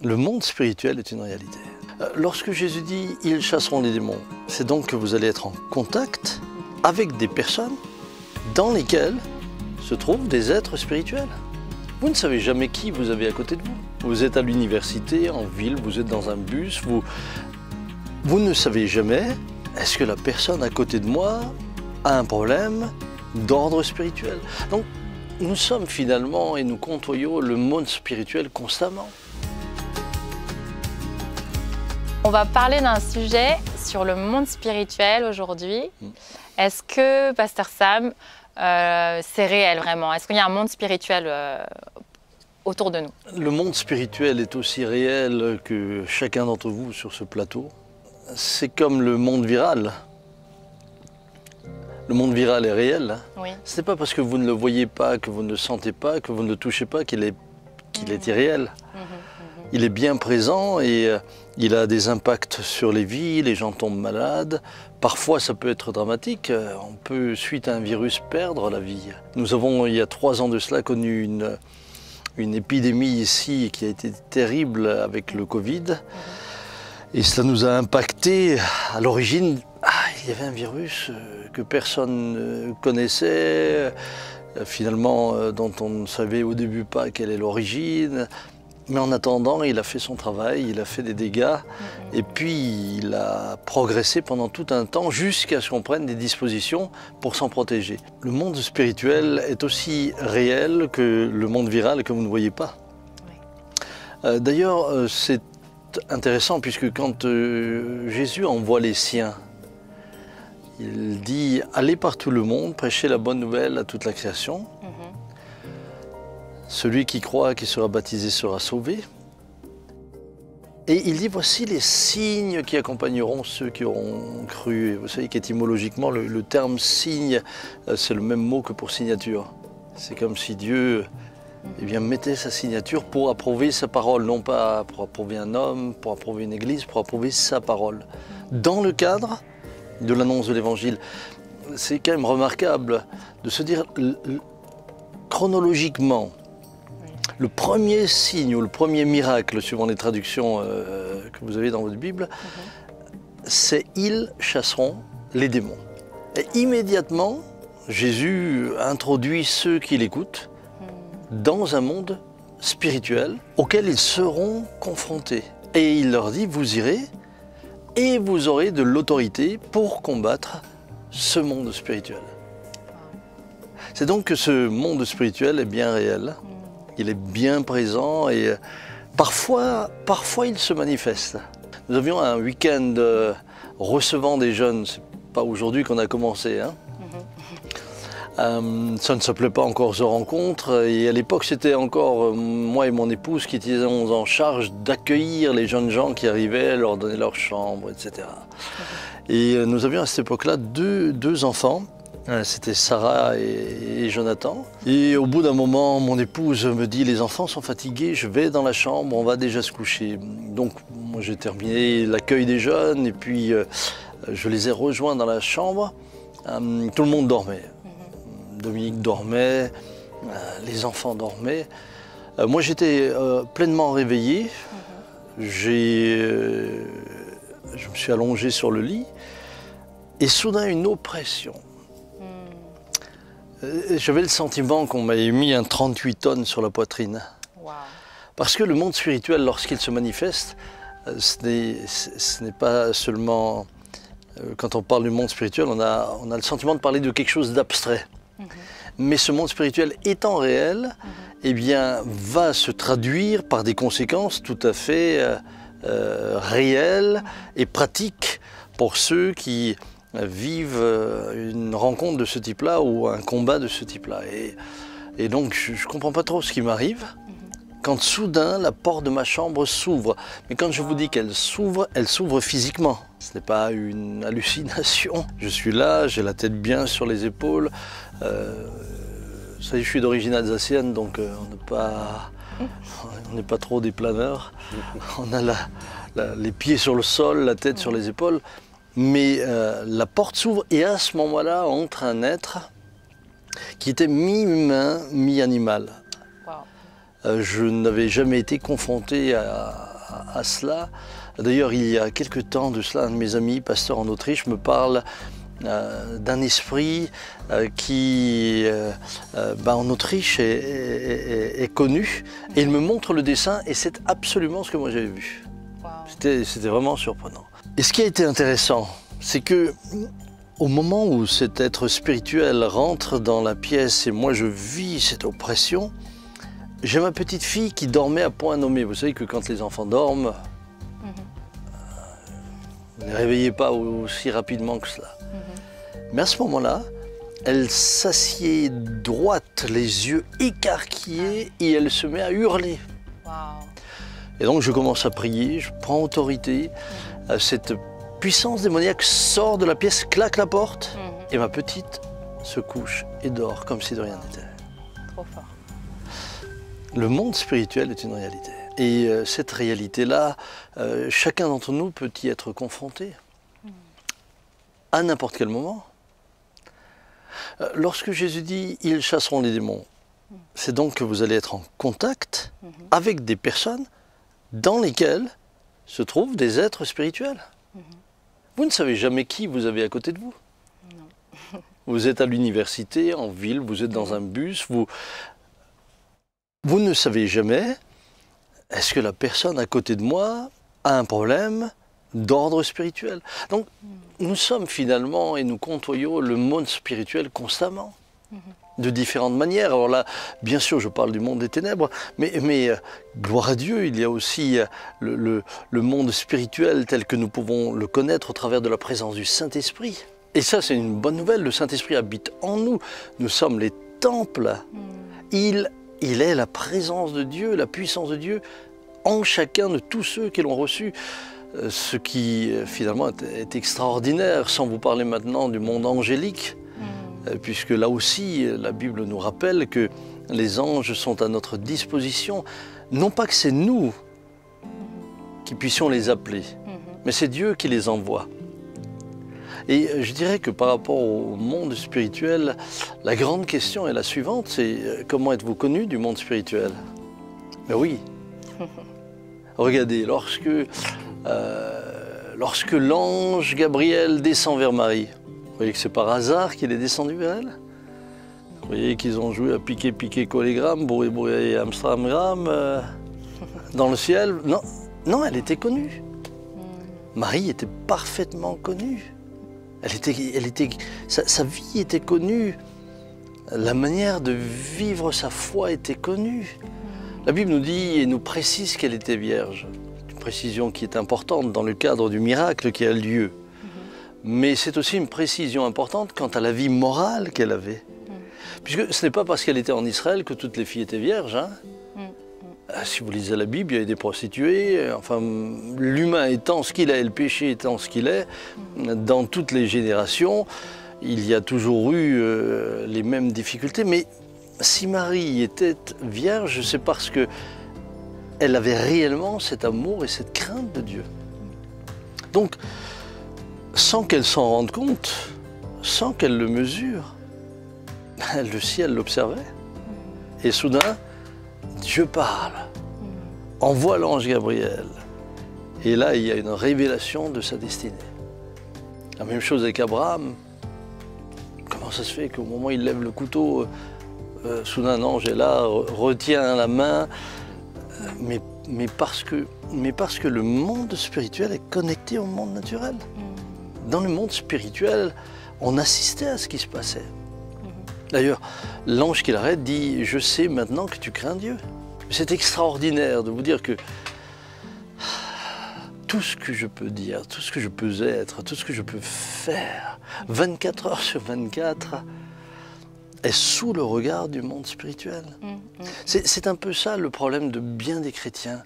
Le monde spirituel est une réalité. Lorsque Jésus dit « ils chasseront les démons », c'est donc que vous allez être en contact avec des personnes dans lesquelles se trouvent des êtres spirituels. Vous ne savez jamais qui vous avez à côté de vous. Vous êtes à l'université, en ville, vous êtes dans un bus, vous ne savez jamais, est-ce que la personne à côté de moi a un problème d'ordre spirituel. Donc nous sommes finalement et nous côtoyons le monde spirituel constamment. On va parler d'un sujet sur le monde spirituel aujourd'hui. Est-ce que, Pasteur Sam, c'est réel vraiment? Est-ce qu'il y a un monde spirituel autour de nous? Le monde spirituel est aussi réel que chacun d'entre vous sur ce plateau. C'est comme le monde viral. Le monde viral est réel. Oui. Ce n'est pas parce que vous ne le voyez pas, que vous ne le sentez pas, que vous ne le touchez pas qu'il est irréel. Il est bien présent et il a des impacts sur les vies, les gens tombent malades. Parfois, ça peut être dramatique. On peut, suite à un virus, perdre la vie. Nous avons, il y a 3 ans de cela, connu une épidémie ici qui a été terrible avec le Covid. Et cela nous a impacté. À l'origine, il y avait un virus que personne ne connaissait, finalement, dont on ne savait au début pas quelle est l'origine. Mais en attendant, il a fait son travail, il a fait des dégâts, et puis il a progressé pendant tout un temps jusqu'à ce qu'on prenne des dispositions pour s'en protéger. Le monde spirituel est aussi réel que le monde viral que vous ne voyez pas. Oui. D'ailleurs, c'est intéressant puisque quand Jésus envoie les siens, il dit « Allez par tout le monde, prêchez la bonne nouvelle à toute la création ». Celui qui croit, qui sera baptisé, sera sauvé. Et il dit, voici les signes qui accompagneront ceux qui auront cru. Et vous savez qu'étymologiquement, le terme signe, c'est le même mot que pour signature. C'est comme si Dieu mettait sa signature pour approuver sa parole, non pas pour approuver un homme, pour approuver une église, pour approuver sa parole. Dans le cadre de l'annonce de l'évangile, c'est quand même remarquable de se dire, chronologiquement, le premier signe ou le premier miracle, suivant les traductions que vous avez dans votre Bible, c'est « ils chasseront les démons ». Et immédiatement, Jésus introduit ceux qui l'écoutent dans un monde spirituel auquel ils seront confrontés. Et il leur dit « vous irez et vous aurez de l'autorité pour combattre ce monde spirituel ». C'est donc que ce monde spirituel est bien réel. Il est bien présent et parfois il se manifeste. Nous avions un week-end recevant des jeunes, c'est pas aujourd'hui qu'on a commencé. Hein. Ça ne s'appelait pas encore The Rencontre et à l'époque c'était encore moi et mon épouse qui étions en charge d'accueillir les jeunes gens qui arrivaient, leur donner leur chambre, etc. Et nous avions à cette époque-là deux enfants. C'était Sarah et Jonathan. Et au bout d'un moment, mon épouse me dit « les enfants sont fatigués, je vais dans la chambre, on va déjà se coucher ». Donc moi j'ai terminé l'accueil des jeunes et puis je les ai rejoints dans la chambre. Tout le monde dormait. Dominique dormait, les enfants dormaient. Moi j'étais pleinement réveillé. Je me suis allongé sur le lit et soudain une oppression. J'avais le sentiment qu'on m'avait mis un 38 tonnes sur la poitrine. Wow. Parce que le monde spirituel, lorsqu'il se manifeste, ce n'est pas seulement... Quand on parle du monde spirituel, on a le sentiment de parler de quelque chose d'abstrait. Mais ce monde spirituel étant réel, eh bien, va se traduire par des conséquences tout à fait réelles et pratiques pour ceux qui vivent une rencontre de ce type-là ou un combat de ce type-là. Et donc, je ne comprends pas trop ce qui m'arrive quand soudain la porte de ma chambre s'ouvre. Mais quand je vous dis qu'elle s'ouvre physiquement. Ce n'est pas une hallucination. Je suis là, j'ai la tête bien sur les épaules. Je suis d'origine alsacienne, donc on n'est pas trop des planeurs. On a les pieds sur le sol, la tête sur les épaules. Mais la porte s'ouvre et à ce moment-là entre un être qui était mi-humain, mi-animal. Wow. Je n'avais jamais été confronté à à cela. D'ailleurs, il y a quelque temps de cela, un de mes amis, pasteur en Autriche, me parle d'un esprit qui, en Autriche, est connu. Et il me montre le dessin et c'est absolument ce que moi j'avais vu. Wow. C'était vraiment surprenant. Et ce qui a été intéressant, c'est que au moment où cet être spirituel rentre dans la pièce et moi je vis cette oppression, j'ai ma petite fille qui dormait à point nommé. Vous savez que quand les enfants dorment, vous ne les réveillez pas aussi rapidement que cela. Mais à ce moment-là, elle s'assied droite, les yeux écarquillés, et elle se met à hurler. Wow. Et donc je commence à prier, je prends autorité. Cette puissance démoniaque sort de la pièce, claque la porte, et ma petite se couche et dort comme si de rien n'était. Trop fort. Le monde spirituel est une réalité. Et cette réalité-là, chacun d'entre nous peut y être confronté à n'importe quel moment. Lorsque Jésus dit « ils chasseront les démons », c'est donc que vous allez être en contact avec des personnes dans lesquelles se trouvent des êtres spirituels. Vous ne savez jamais qui vous avez à côté de vous. Non. Vous êtes à l'université, en ville, vous êtes dans un bus, vous ne savez jamais, est-ce que la personne à côté de moi a un problème d'ordre spirituel. Donc, nous sommes finalement, et nous côtoyons le monde spirituel constamment, de différentes manières. Alors là, bien sûr, je parle du monde des ténèbres, mais gloire à Dieu, il y a aussi le monde spirituel tel que nous pouvons le connaître au travers de la présence du Saint-Esprit. Et ça, c'est une bonne nouvelle, le Saint-Esprit habite en nous, nous sommes les temples. Il est la présence de Dieu, la puissance de Dieu en chacun de tous ceux qui l'ont reçu. Ce qui finalement est extraordinaire, sans vous parler maintenant du monde angélique, puisque là aussi la Bible nous rappelle que les anges sont à notre disposition. Non pas que c'est nous qui puissions les appeler, mais c'est Dieu qui les envoie. Et je dirais que par rapport au monde spirituel, la grande question est la suivante, c'est comment êtes-vous connu du monde spirituel? Mais oui. Regardez, lorsque l'ange Gabriel descend vers Marie, vous voyez que c'est par hasard qu'il est descendu vers elle? Vous voyez qu'ils ont joué à piquer, collégramme, bourré, Amstramgram dans le ciel? Non, elle était connue. Marie était parfaitement connue. Sa vie était connue. La manière de vivre sa foi était connue. La Bible nous dit et nous précise qu'elle était vierge. Une précision qui est importante dans le cadre du miracle qui a lieu. Mais c'est aussi une précision importante quant à la vie morale qu'elle avait. Puisque ce n'est pas parce qu'elle était en Israël que toutes les filles étaient vierges. Hein. Si vous lisez la Bible, il y a des prostituées. Enfin, l'humain étant ce qu'il est, le péché étant ce qu'il est, dans toutes les générations, il y a toujours eu les mêmes difficultés. Mais si Marie était vierge, c'est parce qu'elle avait réellement cet amour et cette crainte de Dieu. Donc, sans qu'elle s'en rende compte, sans qu'elle le mesure, le ciel l'observait. Et soudain, Dieu parle, envoie l'ange Gabriel. Et là, il y a une révélation de sa destinée. La même chose avec Abraham. Comment ça se fait qu'au moment où il lève le couteau, soudain un ange est là, retient la main, mais parce que le monde spirituel est connecté au monde naturel. Dans le monde spirituel, on assistait à ce qui se passait. D'ailleurs, l'ange qui l'arrête dit « Je sais maintenant que tu crains Dieu ». C'est extraordinaire de vous dire que tout ce que je peux dire, tout ce que je peux être, tout ce que je peux faire, 24 heures sur 24, est sous le regard du monde spirituel. C'est un peu ça le problème de bien des chrétiens.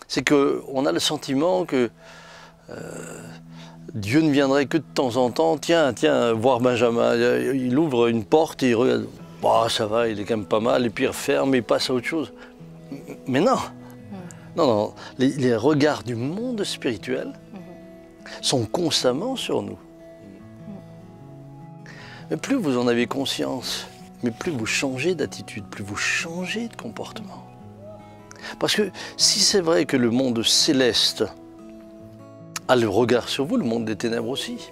C'est qu'on a le sentiment que Dieu ne viendrait que de temps en temps, tiens, voir Benjamin, il ouvre une porte et il regarde, bah, ça va, il est quand même pas mal, et puis il referme et il passe à autre chose. Mais non, non, les regards du monde spirituel sont constamment sur nous. Mais plus vous en avez conscience, mais plus vous changez d'attitude, plus vous changez de comportement. Parce que si c'est vrai que le monde céleste a le regard sur vous, le monde des ténèbres aussi.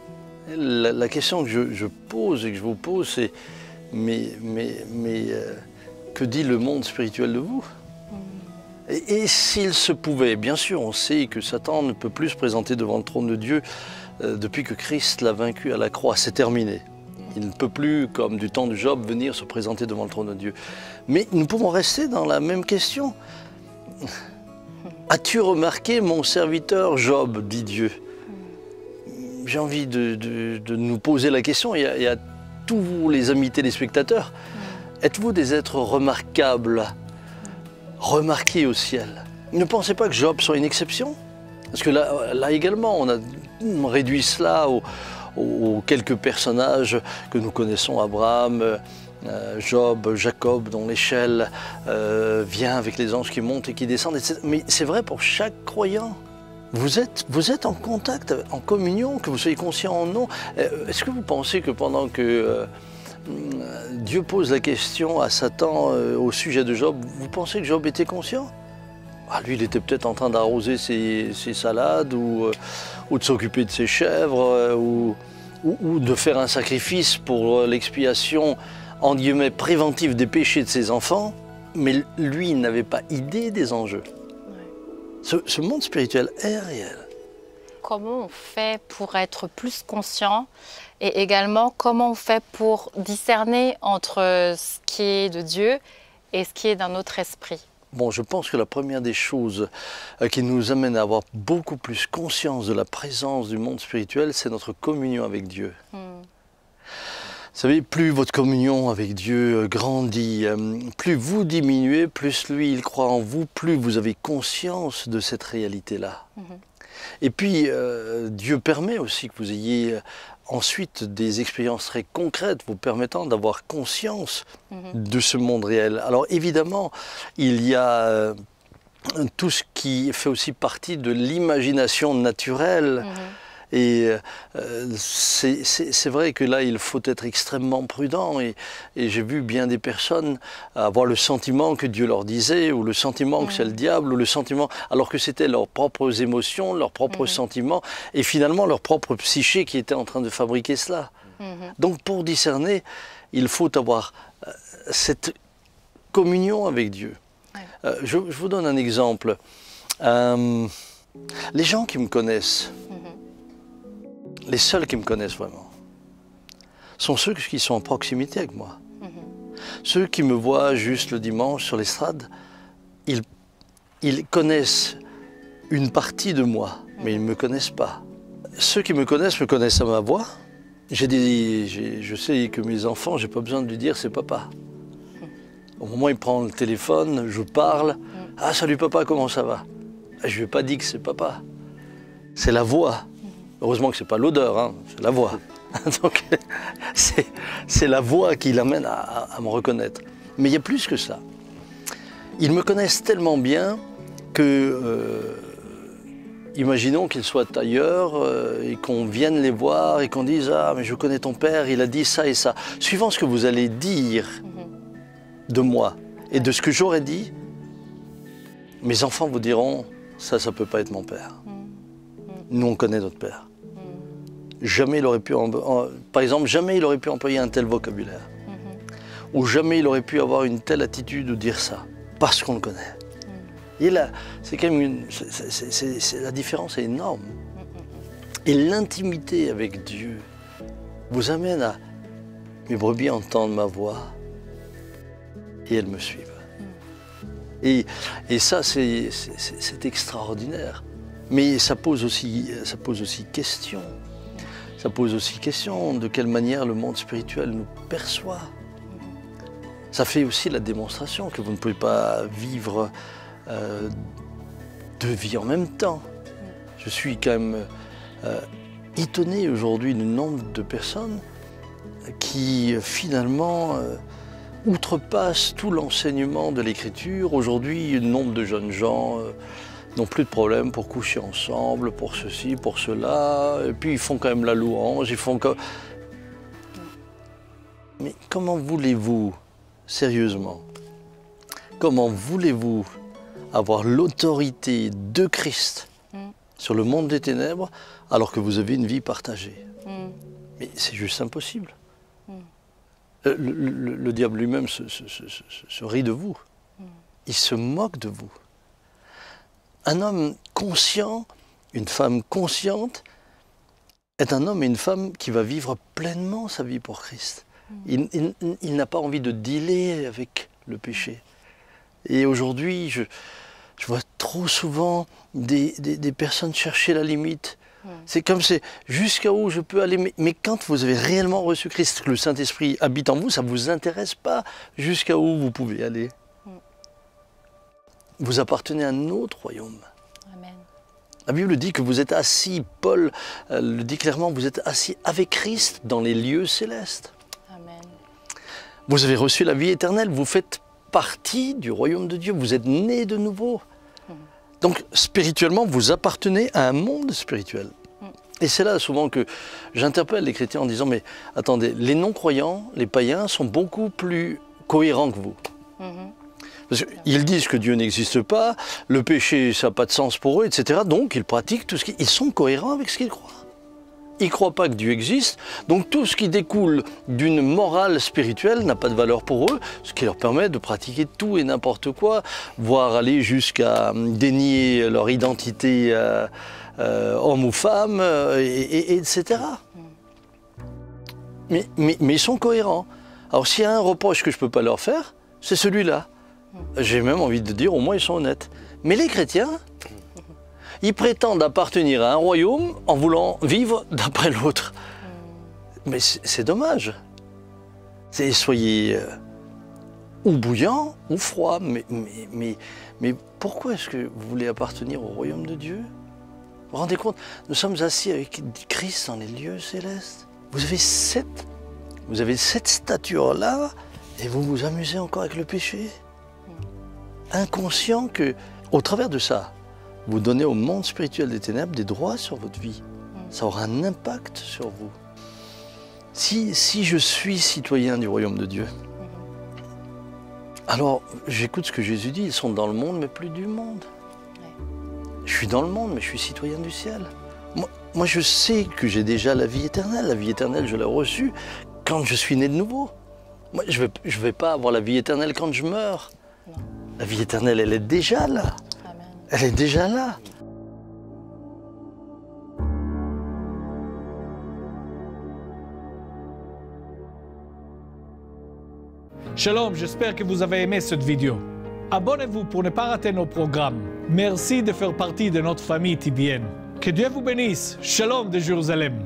La question que je pose et que je vous pose, c'est que dit le monde spirituel de vous? Et s'il se pouvait, bien sûr, on sait que Satan ne peut plus se présenter devant le trône de Dieu depuis que Christ l'a vaincu à la croix, c'est terminé. Il ne peut plus, comme du temps de Job, venir se présenter devant le trône de Dieu. Mais nous pouvons rester dans la même question. As-tu remarqué mon serviteur Job, dit Dieu? J'ai envie de nous poser la question, il y a tous vous les amis téléspectateurs, êtes-vous des êtres remarquables, remarqués au ciel? Ne pensez pas que Job soit une exception? Parce que là également, on a réduit cela aux quelques personnages que nous connaissons, Abraham, Job, Jacob, dont l'échelle vient avec les anges qui montent et qui descendent, etc. Mais c'est vrai pour chaque croyant. Vous êtes en contact, en communion, que vous soyez conscient ou non. Est-ce que vous pensez que pendant que Dieu pose la question à Satan au sujet de Job, vous pensez que Job était conscient? Lui, il était peut-être en train d'arroser ses salades ou de s'occuper de ses chèvres ou de faire un sacrifice pour l'expiation, en guillemets, préventive des péchés de ses enfants. Mais lui, il n'avait pas idée des enjeux. Ce monde spirituel est réel. Comment on fait pour être plus conscient et également comment on fait pour discerner entre ce qui est de Dieu et ce qui est d'un autre esprit? Bon, je pense que la première des choses qui nous amène à avoir beaucoup plus conscience de la présence du monde spirituel, c'est notre communion avec Dieu. Vous savez, plus votre communion avec Dieu grandit, plus vous diminuez, plus lui, il croit en vous, plus vous avez conscience de cette réalité-là. Et puis, Dieu permet aussi que vous ayez ensuite des expériences très concrètes vous permettant d'avoir conscience de ce monde réel. Alors évidemment, il y a tout ce qui fait aussi partie de l'imagination naturelle. Et c'est vrai que là, il faut être extrêmement prudent. Et j'ai vu bien des personnes avoir le sentiment que Dieu leur disait, ou le sentiment que c'est le diable, ou le sentiment, alors que c'était leurs propres émotions, leurs propres sentiments, et finalement leur propre psyché qui était en train de fabriquer cela. Donc pour discerner, il faut avoir cette communion avec Dieu. Je vous donne un exemple. Les gens qui me connaissent, les seuls qui me connaissent vraiment, sont ceux qui sont en proximité avec moi. Ceux qui me voient juste le dimanche sur l'estrade, ils connaissent une partie de moi, mais ils ne me connaissent pas. Ceux qui me connaissent à ma voix. Je sais que mes enfants, je n'ai pas besoin de lui dire c'est papa. Au moment où il prend le téléphone, je parle. Ah, salut papa, comment ça va? Je ne lui ai pas dit que c'est papa. C'est la voix. Heureusement que ce n'est pas l'odeur, hein, c'est la voix. Donc, c'est la voix qui l'amène à me reconnaître. Mais il y a plus que ça. Ils me connaissent tellement bien que, imaginons qu'ils soient ailleurs et qu'on vienne les voir et qu'on dise « Ah, mais je connais ton père, il a dit ça et ça ». Suivant ce que vous allez dire de moi et de ce que j'aurais dit, mes enfants vous diront « Ça, ça ne peut pas être mon père ». Nous, on connaît notre père. Jamais il aurait pu, par exemple, jamais il aurait pu employer un tel vocabulaire. Ou jamais il aurait pu avoir une telle attitude ou dire ça, parce qu'on le connaît. Et là, c'est quand même la différence est énorme. Et l'intimité avec Dieu vous amène à mes brebis entendent ma voix et elles me suivent. Et ça, c'est extraordinaire. Mais ça pose aussi question. Ça pose aussi question de quelle manière le monde spirituel nous perçoit. Ça fait aussi la démonstration que vous ne pouvez pas vivre deux vies en même temps. Je suis quand même étonné aujourd'hui du nombre de personnes qui finalement outrepassent tout l'enseignement de l'Écriture. Aujourd'hui, le nombre de jeunes gens n'ont plus de problème pour coucher ensemble, pour ceci, pour cela, et puis ils font quand même la louange, ils font comme... Mais comment voulez-vous, sérieusement, comment voulez-vous avoir l'autorité de Christ sur le monde des ténèbres alors que vous avez une vie partagée. Mais c'est juste impossible. Le diable lui-même se rit de vous. Il se moque de vous. Un homme conscient, une femme consciente, est un homme et une femme qui va vivre pleinement sa vie pour Christ. Il n'a pas envie de dealer avec le péché. Et aujourd'hui, je vois trop souvent des personnes chercher la limite. C'est comme c'est jusqu'à où je peux aller. Mais quand vous avez réellement reçu Christ, que le Saint-Esprit habite en vous, ça ne vous intéresse pas jusqu'à où vous pouvez aller. Vous appartenez à un autre royaume. Amen. La Bible dit que vous êtes assis, Paul le dit clairement, vous êtes assis avec Christ dans les lieux célestes. Amen. Vous avez reçu la vie éternelle, vous faites partie du royaume de Dieu, vous êtes nés de nouveau. Donc spirituellement, vous appartenez à un monde spirituel. Et c'est là souvent que j'interpelle les chrétiens en disant, mais attendez, les non-croyants, les païens sont beaucoup plus cohérents que vous. Parce qu'ils disent que Dieu n'existe pas, le péché, ça n'a pas de sens pour eux, etc. Donc ils pratiquent tout ce qui... Ils sont cohérents avec ce qu'ils croient. Ils ne croient pas que Dieu existe, donc tout ce qui découle d'une morale spirituelle n'a pas de valeur pour eux, ce qui leur permet de pratiquer tout et n'importe quoi, voire aller jusqu'à dénier leur identité homme ou femme, etc. Mais ils sont cohérents. Alors s'il y a un reproche que je ne peux pas leur faire, c'est celui-là. J'ai même envie de dire, au moins ils sont honnêtes. Mais les chrétiens, ils prétendent appartenir à un royaume en voulant vivre d'après l'autre. Mais c'est dommage. Soyez ou bouillant ou froid. Mais pourquoi est-ce que vous voulez appartenir au royaume de Dieu? Vous vous rendez compte? Nous sommes assis avec Christ dans les lieux célestes. Vous avez cette stature-là et vous vous amusez encore avec le péché? Inconscient que, au travers de ça, vous donnez au monde spirituel des ténèbres des droits sur votre vie. Ça aura un impact sur vous. Si je suis citoyen du royaume de Dieu, alors j'écoute ce que Jésus dit, ils sont dans le monde mais plus du monde. Je suis dans le monde mais je suis citoyen du ciel. Moi je sais que j'ai déjà la vie éternelle. La vie éternelle, je l'ai reçue quand je suis né de nouveau. Moi, je vais pas avoir la vie éternelle quand je meurs. Non. La vie éternelle, elle est déjà là. Amen. Elle est déjà là. Shalom, j'espère que vous avez aimé cette vidéo. Abonnez-vous pour ne pas rater nos programmes. Merci de faire partie de notre famille TBN. Que Dieu vous bénisse. Shalom de Jérusalem.